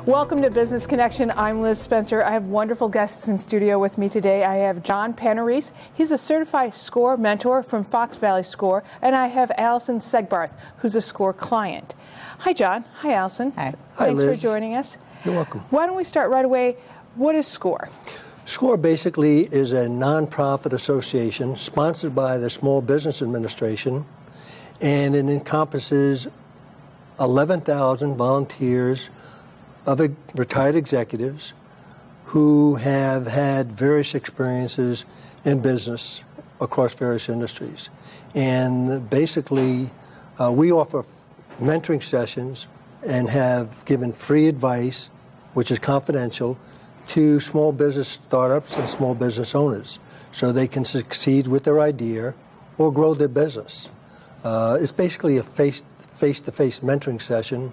Welcome to Business Connection. I'm Liz Spencer. I have wonderful guests in studio with me today. I have John Panarese. He's a certified SCORE mentor from Fox Valley SCORE. And I have Alisons Experience, who's a SCORE client. Hi, John. Hi, Alison. Hi. Thanks Liz. for joining us. You're welcome. Why don't we start right away? What is SCORE? SCORE basically is a nonprofit association sponsored by the Small Business Administration, and it encompasses 11,000 volunteers of retired executives who have had various experiences in business across various industries. And basically, we offer mentoring sessions and have given free advice, which is confidential, to small business startups and small business owners so they can succeed with their idea or grow their business. It's basically a face-to-face mentoring session.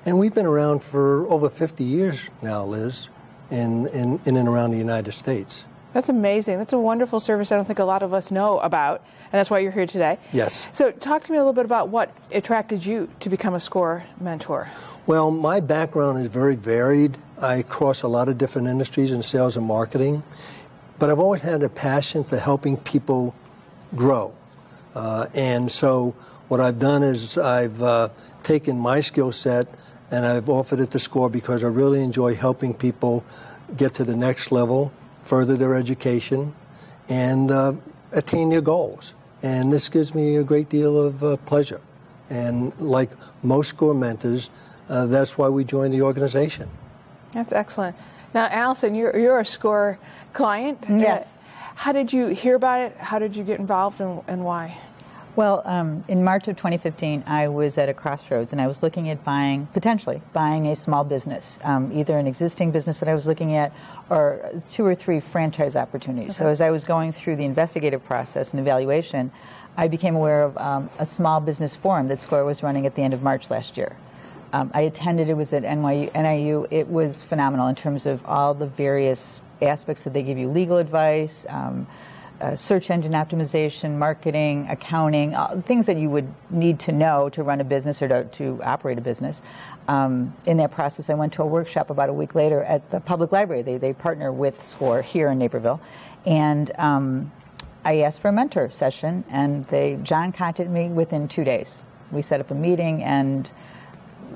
And we've been around for over 50 years now, Liz, in and around the United States. That's amazing. That's a wonderful service I don't think a lot of us know about, and that's why you're here today. Yes. So talk to me a little bit about what attracted you to become a SCORE mentor. Well, my background is very varied. I cross a lot of different industries in sales and marketing, but I've always had a passion for helping people grow. And so what I've done is I've taken my skill set and I've offered it to SCORE because I really enjoy helping people get to the next level, further their education, and attain their goals. And this gives me a great deal of pleasure. And like most SCORE mentors, that's why we joined the organization. That's excellent. Now, Alison, you're a SCORE client. Yes. How did you hear about it? How did you get involved, and why? Well, in March of 2015, I was at a crossroads, and I was looking at potentially buying a small business, either an existing business that I was looking at or 2 or 3 franchise opportunities. Okay. So as I was going through the investigative process and evaluation, I became aware of a small business forum that SCORE was running at the end of March last year. I attended. It was at NIU. It was phenomenal in terms of all the various aspects that they give you: legal advice, search engine optimization, marketing, accounting, things that you would need to know to run a business or to operate a business. In that process, I went to a workshop about a week later at the public library. They partner with SCORE here in Naperville, and I asked for a mentor session, and John contacted me within 2 days. We set up a meeting and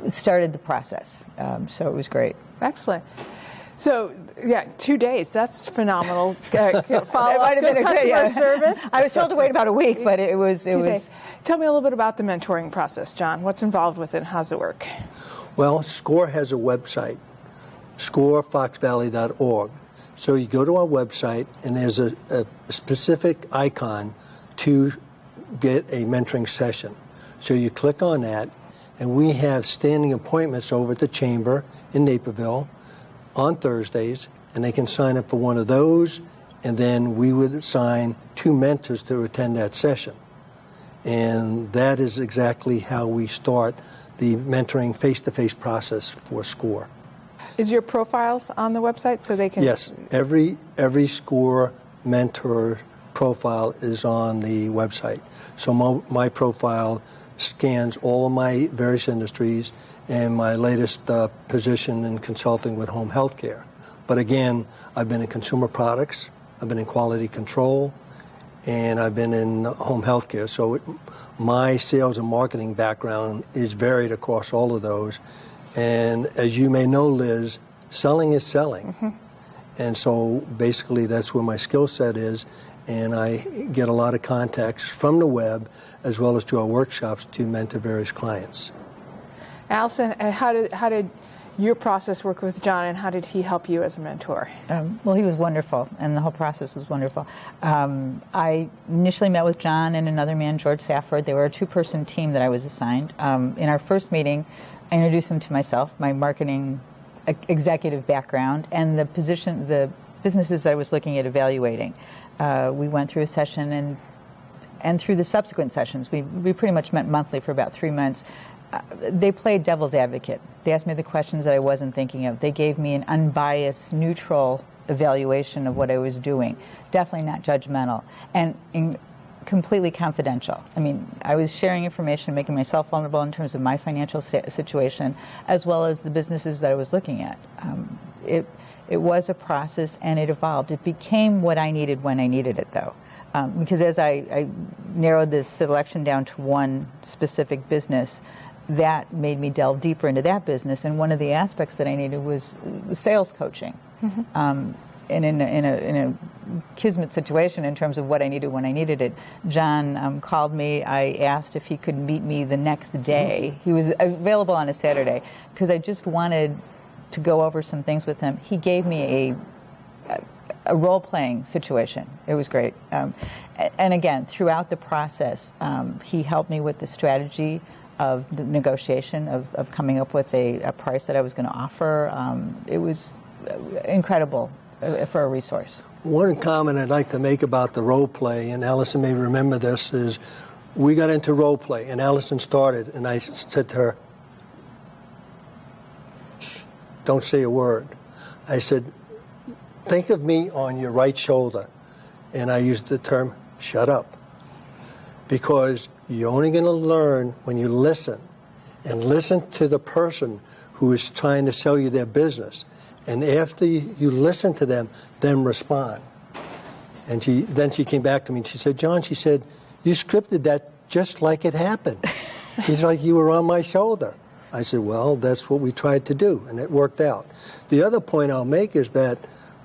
started the process. So it was great. Excellent. So, 2 days. That's phenomenal. Follow-up service. I was told to wait about a week, but it was. 2 days. Tell me a little bit about the mentoring process, John. What's involved with it? How does it work? Well, SCORE has a website, scorefoxvalley.org. So you go to our website, and there's a specific icon to get a mentoring session. So you click on that, and we have standing appointments over at the Chamber in Naperville on Thursdays, and they can sign up for one of those, and then we would assign 2 mentors to attend that session. And that is exactly how we start the mentoring face-to-face process for SCORE. Is your profiles on the website so they can... Yes, every SCORE mentor profile is on the website. So my profile scans all of my various industries and my latest position in consulting with home health care. But again, I've been in consumer products, I've been in quality control, and I've been in home health care. So my sales and marketing background is varied across all of those. And as you may know, Liz, selling is selling. Mm-hmm. And so basically that's where my skill set is. And I get a lot of contacts from the web as well as to our workshops to mentor various clients. Alison, how did your process work with John, and how did he help you as a mentor? Well, he was wonderful, and the whole process was wonderful. I initially met with John and another man, George Safford. They were a 2-person team that I was assigned. In our first meeting, I introduced him to myself, my marketing executive background, and the businesses that I was looking at evaluating. We went through a session, and through the subsequent sessions, we pretty much met monthly for about 3 months. They played devil's advocate. They asked me the questions that I wasn't thinking of. They gave me an unbiased, neutral evaluation of what I was doing. Definitely not judgmental. And completely confidential. I mean, I was sharing information, making myself vulnerable in terms of my financial situation, as well as the businesses that I was looking at. It was a process, and it evolved. It became what I needed when I needed it, though. Because as I narrowed this selection down to one specific business, that made me delve deeper into that business. And one of the aspects that I needed was sales coaching. Mm-hmm. And in a kismet situation in terms of what I needed when I needed it, John called me. I asked if he could meet me the next day. He was available on a Saturday because I just wanted to go over some things with him. He gave me a role-playing situation. It was great. And again, throughout the process, he helped me with the strategy of the negotiation, of coming up with a price that I was going to offer. It was incredible for a resource. One comment I'd like to make about the role play, and Allison may remember this, is we got into role play, and Allison started, and I said to her, don't say a word. I said, think of me on your right shoulder. And I used the term, shut up. Because you're only going to learn when you listen, and listen to the person who is trying to sell you their business. And after you listen to them, then respond. And then she came back to me and she said, John, she said, you scripted that just like it happened. It's like you were on my shoulder. I said, well, that's what we tried to do, and it worked out. The other point I'll make is that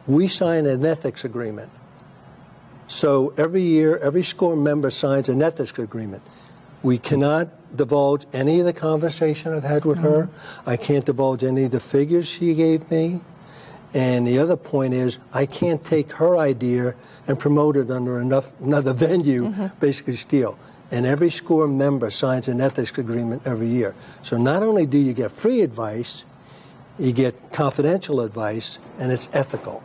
we sign an ethics agreement. So every year, every SCORE member signs an ethics agreement. We cannot divulge any of the conversation I've had with her. I can't divulge any of the figures she gave me. And the other point is, I can't take her idea and promote it under another venue, basically steal. And every SCORE member signs an ethics agreement every year. So not only do you get free advice, you get confidential advice, and it's ethical.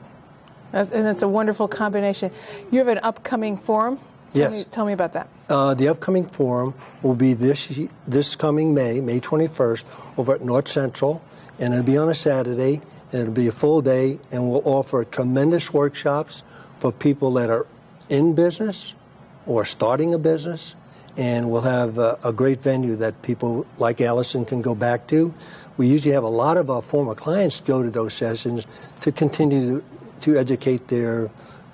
And it's a wonderful combination. You have an upcoming forum? Yes. Tell me about that. The upcoming forum will be this coming May 21st, over at North Central, and it'll be on a Saturday, and it'll be a full day, and we'll offer tremendous workshops for people that are in business or starting a business, and we'll have a great venue that people like Allison can go back to. We usually have a lot of our former clients go to those sessions to continue to educate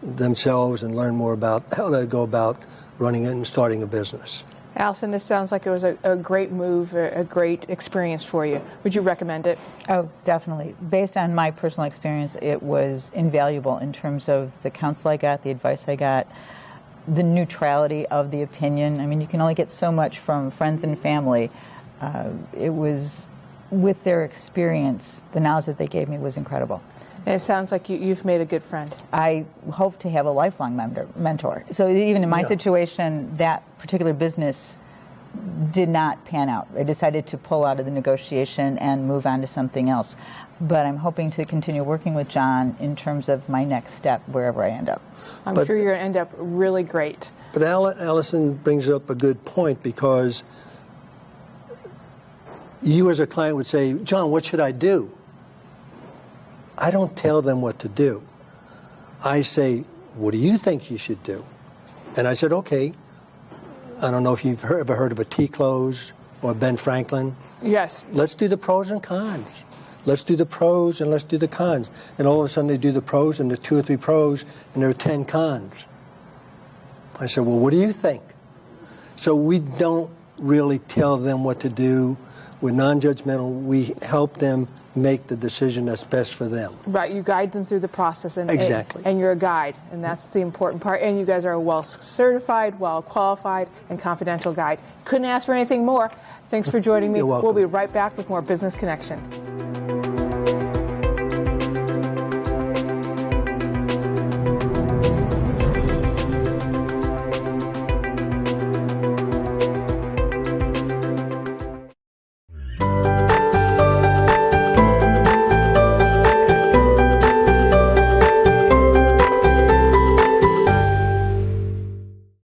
themselves and learn more about how they go about running and starting a business. Allison, this sounds like it was a great move, a great experience for you. Would you recommend it? Oh, definitely. Based on my personal experience, it was invaluable in terms of the counsel I got, the advice I got, the neutrality of the opinion. I mean, you can only get so much from friends and family. It was, with their experience, the knowledge that they gave me was incredible. And it sounds like you've made a good friend. I hope to have a lifelong mentor. So even in my situation, that particular business did not pan out. I decided to pull out of the negotiation and move on to something else. But I'm hoping to continue working with John in terms of my next step, wherever I end up. I'm sure you're going to end up really great. But Allison brings up a good point, because you as a client would say, John, what should I do? I don't tell them what to do. I say, what do you think you should do? And I said, okay, I don't know if you've ever heard of a T-Close or Ben Franklin. Yes. Let's do the pros and cons. Let's do the pros and let's do the cons. And all of a sudden they do the pros, and there's 2 or 3 pros and there are 10 cons. I said, well, what do you think? So we don't really tell them what to do. We're non-judgmental. We help them make the decision that's best for them. Right, you guide them through the process. Exactly. And you're a guide, and that's the important part. And you guys are a well-certified, well-qualified, and confidential guide. Couldn't ask for anything more. Thanks for joining me. You're welcome. We'll be right back with more Business Connection.